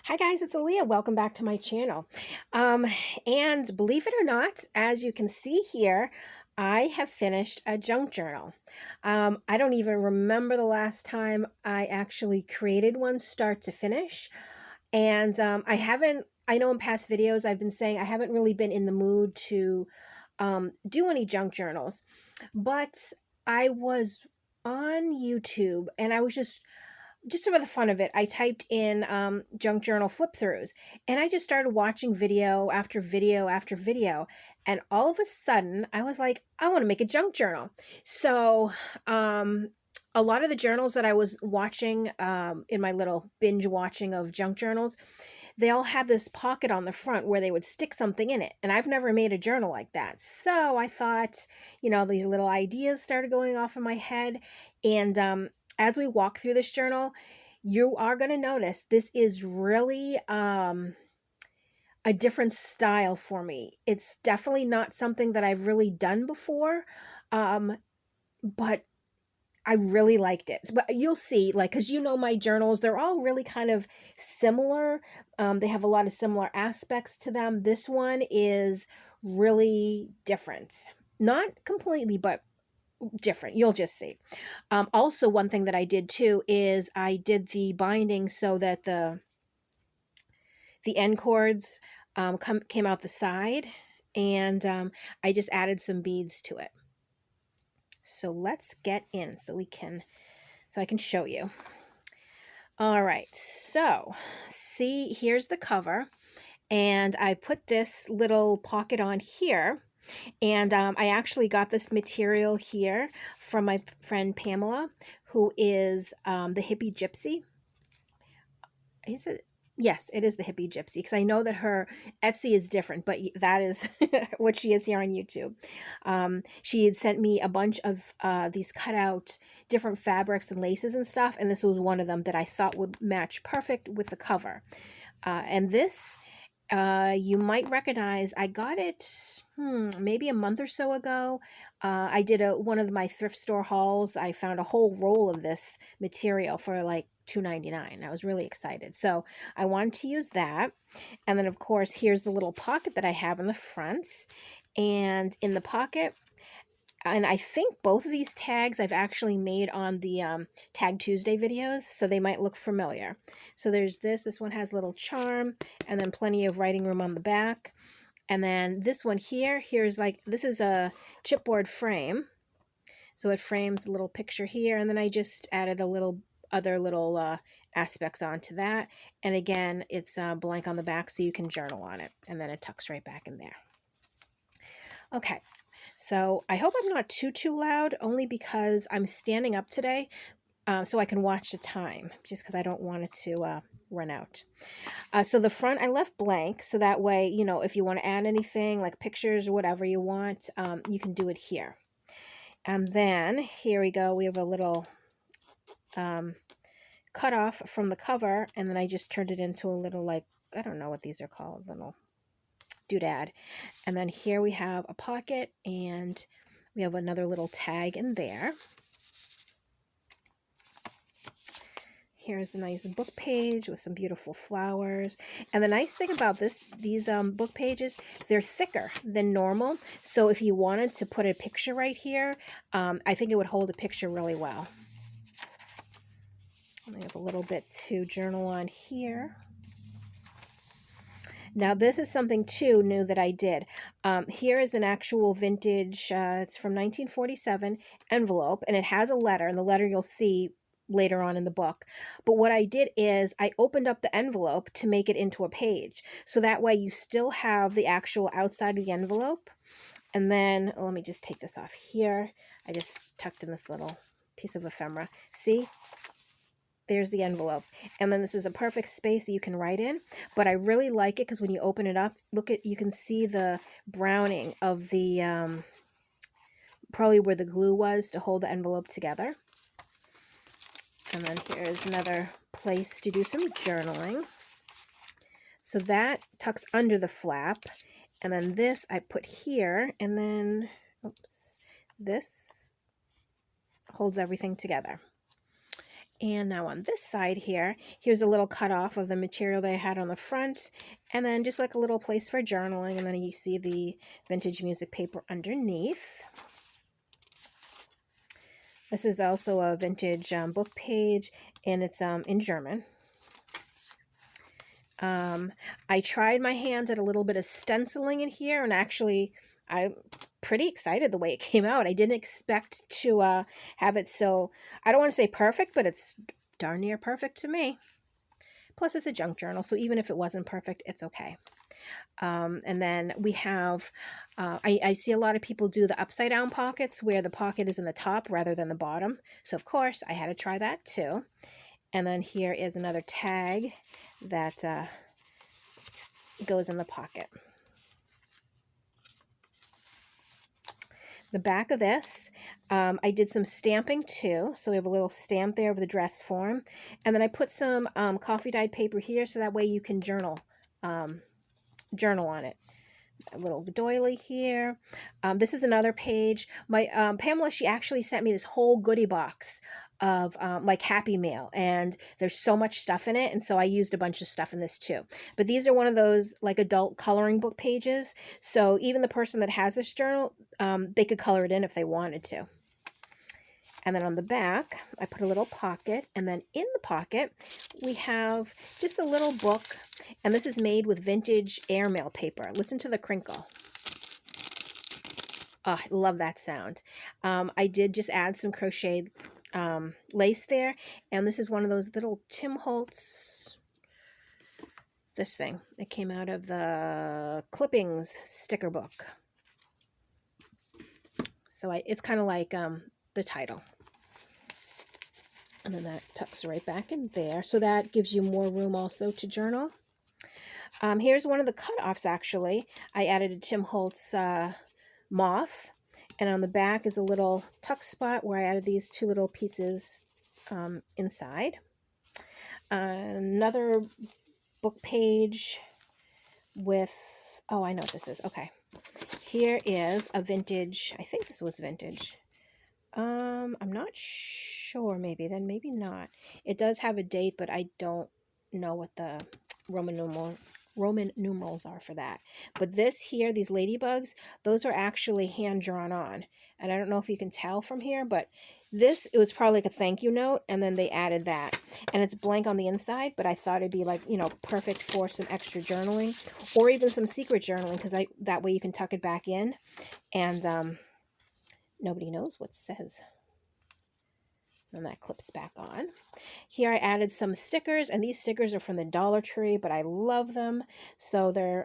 Hi guys, it's Aaliyah. Welcome back to my channel. And believe it or not, as you can see here, I have finished a junk journal. I don't even remember the last time I actually created one start to finish. And I know in past videos I've been saying I haven't really been in the mood to do any junk journals, but I was on YouTube and I was just for the fun of it, I typed in junk journal flip throughs and I just started watching video after video after video. And all of a sudden, I was like, I want to make a junk journal. So, a lot of the journals that I was watching in my little binge watching of junk journals, they all had this pocket on the front where they would stick something in it. And I've never made a journal like that. So I thought, these little ideas started going off in my head. And as we walk through this journal, you are going to notice this is really a different style for me. It's definitely not something that I've really done before, but I really liked it. But you'll see, like, because my journals, they're all really kind of similar. They have a lot of similar aspects to them. This one is really different. Not completely, but different. You'll just see. Also, one thing that I did too is I did the binding so that the end cords came out the side, and I just added some beads to it. So let's get in so I can show you. All right, so see, here's the cover, and I put this little pocket on here. And I actually got this material here from my friend Pamela, who is the Hippie Gypsy. Is it? Yes, it is the Hippie Gypsy, because I know that her Etsy is different, but that is what she is here on YouTube. She had sent me a bunch of these cut out different fabrics and laces and stuff, and this was one of them that I thought would match perfect with the cover. And this you might recognize. I got it maybe a month or so ago. I did one of my thrift store hauls. I found a whole roll of this material for like $2.99. I was really excited. So I wanted to use that. And then, of course, here's the little pocket that I have in the front. And in the pocket, and I think both of these tags I've actually made on the Tag Tuesday videos, so they might look familiar. So there's this one has a little charm, and then plenty of writing room on the back. And then this one here's like, this is a chipboard frame. So it frames a little picture here, and then I just added a little other little aspects onto that. And again, it's blank on the back, so you can journal on it, and then it tucks right back in there. Okay. So I hope I'm not too loud, only because I'm standing up today so I can watch the time, just because I don't want it to run out. So the front I left blank, so that way, if you want to add anything like pictures or whatever you want, you can do it here. And then here we go. We have a little cut off from the cover, and then I just turned it into a little, like, I don't know what these are called, little doodad. And then here we have a pocket, and we have another little tag in there. Here's a nice book page with some beautiful flowers. And the nice thing about these book pages, they're thicker than normal. So if you wanted to put a picture right here, I think it would hold a picture really well. I have a little bit to journal on here. Now, this is something too new that I did. Here is an actual vintage, it's from 1947 envelope, and it has a letter, and the letter you'll see later on in the book. But what I did is I opened up the envelope to make it into a page. So that way you still have the actual outside of the envelope. And then, let me just take this off here. I just tucked in this little piece of ephemera. See? There's the envelope. And then this is a perfect space that you can write in. But I really like it because when you open it up, you can see the browning of the, probably where the glue was to hold the envelope together. And then here's another place to do some journaling. So that tucks under the flap. And then this I put here. And then, oops, this holds everything together. And now on this side here, here's a little cut off of the material that I had on the front, and then just like a little place for journaling, and then you see the vintage music paper underneath. This is also a vintage book page, and it's in German. I tried my hand at a little bit of stenciling in here, and actually I'm pretty excited the way it came out. I didn't expect to have it so, I don't want to say perfect, but it's darn near perfect to me. Plus it's a junk journal, so even if it wasn't perfect, it's okay. And then we have, I see a lot of people do the upside down pockets where the pocket is in the top rather than the bottom. So of course I had to try that too. And then here is another tag that goes in the pocket. The back of this, I did some stamping too. So we have a little stamp there of the dress form. And then I put some coffee dyed paper here so that way you can journal on it. A little doily here. This is another page. My Pamela, she actually sent me this whole goodie box of like Happy Mail, and there's so much stuff in it, and so I used a bunch of stuff in this too. But these are one of those like adult coloring book pages, so even the person that has this journal, they could color it in if they wanted to. And then on the back, I put a little pocket, and then in the pocket, we have just a little book, and this is made with vintage airmail paper. Listen to the crinkle. Oh, I love that sound. I did just add some crocheted lace there, and this is one of those little Tim Holtz, this thing. It came out of the Clippings sticker book. So it's kind of like the title. And then that tucks right back in there. So that gives you more room also to journal. Here's one of the cutoffs, actually. I added a Tim Holtz moth. And on the back is a little tuck spot where I added these two little pieces inside. Another book page with, oh, I know what this is. Okay. Here is a vintage, I think this was vintage. I'm not sure, maybe not. It does have a date, but I don't know what the Roman numerals are for that. But this here, these ladybugs, those are actually hand drawn on. And I don't know if you can tell from here, but this, it was probably like a thank you note, and then they added that. And it's blank on the inside, but I thought it'd be like, you know, perfect for some extra journaling or even some secret journaling, because that way you can tuck it back in and nobody knows what it says. And that clips back on. Here I added some stickers, and these stickers are from the Dollar Tree, but I love them. So they're,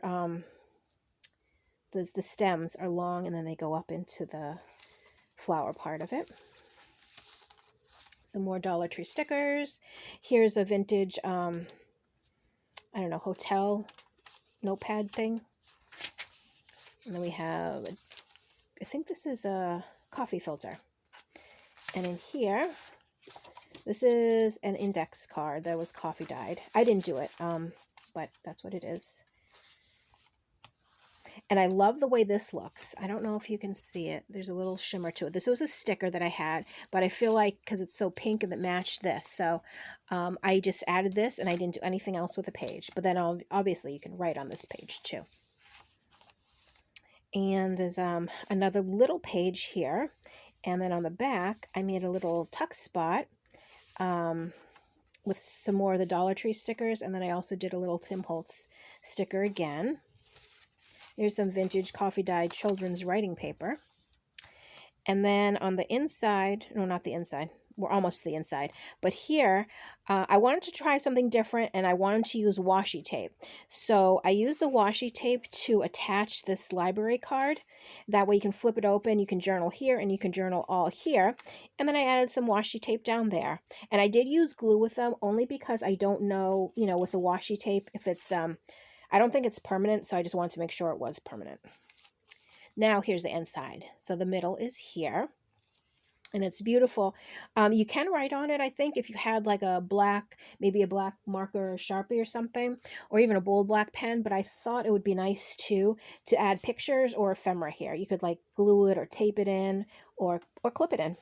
the stems are long, and then they go up into the flower part of it. Some more Dollar Tree stickers. Here's a vintage, I don't know, hotel notepad thing. And then we have, I think this is a coffee filter. And in here, this is an index card that was coffee dyed. I didn't do it, but that's what it is. And I love the way this looks. I don't know if you can see it. There's a little shimmer to it. This was a sticker that I had, but I feel like because it's so pink and it matched this. So I just added this, and I didn't do anything else with the page. But then obviously you can write on this page too. And there's another little page here. And then on the back, I made a little tuck spot with some more of the Dollar Tree stickers. And then I also did a little Tim Holtz sticker again. Here's some vintage coffee dyed children's writing paper. And then on the inside, no, not the inside. We're almost to the inside. But here, I wanted to try something different, and I wanted to use washi tape. So I used the washi tape to attach this library card. That way you can flip it open, you can journal here, and you can journal all here. And then I added some washi tape down there. And I did use glue with them only because I don't know, you know, with the washi tape, if it's, I don't think it's permanent, so I just wanted to make sure it was permanent. Now here's the inside. So the middle is here. And it's beautiful. You can write on it, I think, if you had like a black, maybe a black marker or Sharpie or something, or even a bold black pen. But I thought it would be nice too to add pictures or ephemera here. You could like glue it or tape it in or clip it in.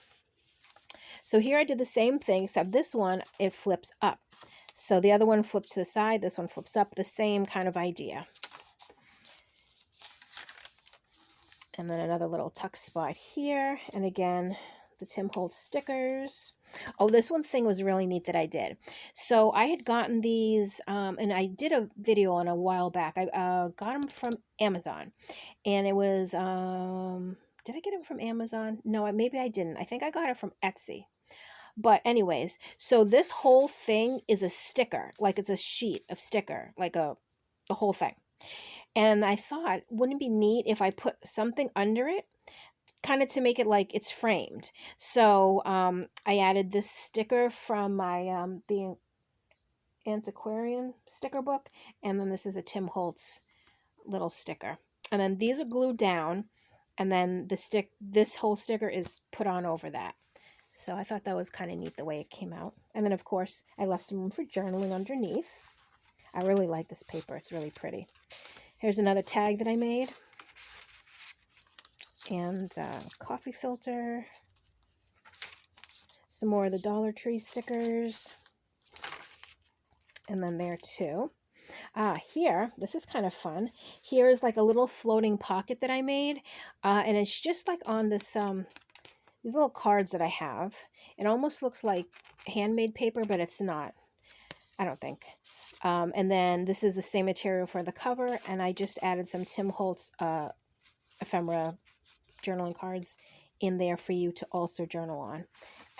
So here I did the same thing, except this one, it flips up. So the other one flips to the side, this one flips up, the same kind of idea. And then another little tuck spot here. And again, the Tim Holtz stickers. Oh, this one thing was really neat that I did. So I had gotten these, and I did a video on a while back. I got them from Amazon. And it was, did I get them from Amazon? No, maybe I didn't. I think I got it from Etsy. But anyways, so this whole thing is a sticker. Like it's a sheet of sticker, like the whole thing. And I thought, wouldn't it be neat if I put something under it, kind of to make it like it's framed? So I added this sticker from my the antiquarian sticker book, and then this is a Tim Holtz little sticker. And then these are glued down, and then this whole sticker is put on over that. So I thought that was kind of neat the way it came out. And then, of course, I left some room for journaling underneath. I really like this paper. It's really pretty. Here's another tag that I made. And coffee filter. Some more of the Dollar Tree stickers. And then there too. Here, this is kind of fun. Here is like a little floating pocket that I made. And it's just like on this, these little cards that I have. It almost looks like handmade paper, but it's not. I don't think. And then this is the same material for the cover, and I just added some Tim Holtz ephemera journaling cards in there for you to also journal on.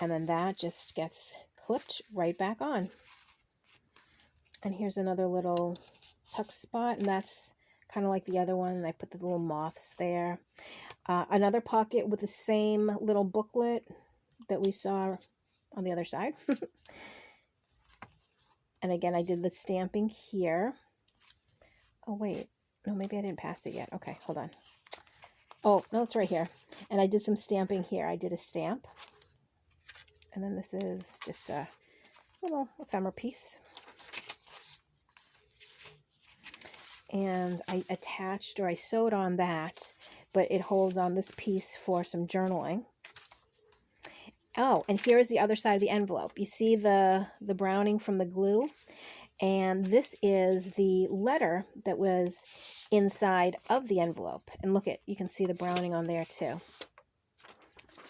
And then that just gets clipped right back on. And here's another little tuck spot, and that's kind of like the other one, and I put the little moths there. Another pocket with the same little booklet that we saw on the other side. And again, I did the stamping here. Oh, wait. No, maybe I didn't pass it yet. Okay, hold on. Oh, no, it's right here. And I did some stamping here. I did a stamp. And then this is just a little ephemera piece. And I attached, or I sewed on that, but it holds on this piece for some journaling. Oh, and here's the other side of the envelope. You see the browning from the glue? And this is the letter that was inside of the envelope. And look, you can see the browning on there too.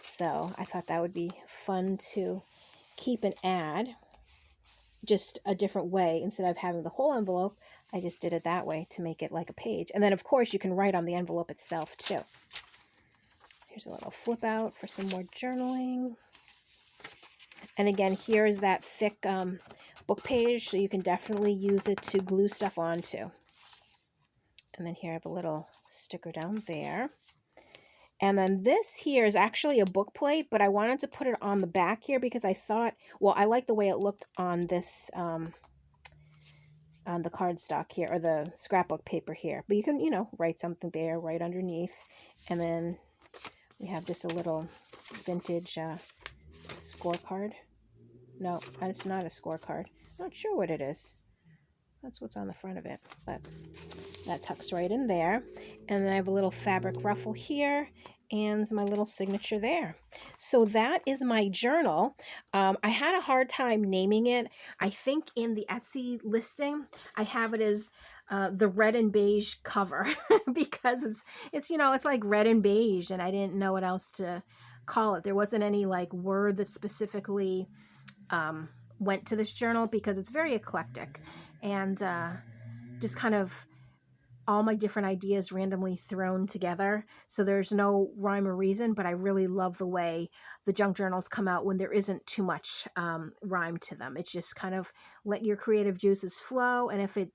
So I thought that would be fun to keep and add, just a different way. Instead of having the whole envelope, I just did it that way to make it like a page. And then, of course, you can write on the envelope itself too. Here's a little flip out for some more journaling. And again, here is that thick book page, so you can definitely use it to glue stuff onto. And then here I have a little sticker down there. And then this here is actually a book plate, but I wanted to put it on the back here because I thought, well, I like the way it looked on this, on the cardstock here, or the scrapbook paper here. But you can, write something there right underneath. And then we have just a little vintage scorecard. No, it's not a scorecard. Not sure what it is. That's what's on the front of it, but that tucks right in there. And then I have a little fabric ruffle here and my little signature there. So that is my journal. I had a hard time naming it. I think in the Etsy listing, I have it as the red and beige cover because it's like red and beige, and I didn't know what else to call it. There wasn't any like word that specifically went to this journal because it's very eclectic and just kind of all my different ideas randomly thrown together. So there's no rhyme or reason, but I really love the way the junk journals come out when there isn't too much rhyme to them. It's just kind of let your creative juices flow. And if it,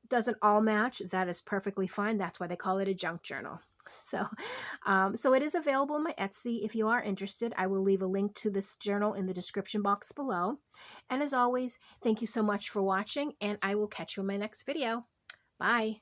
doesn't all match, that is perfectly fine. That's why they call it a junk journal. So it is available on my Etsy. If you are interested, I will leave a link to this journal in the description box below. And as always, thank you so much for watching, and I will catch you in my next video. Bye.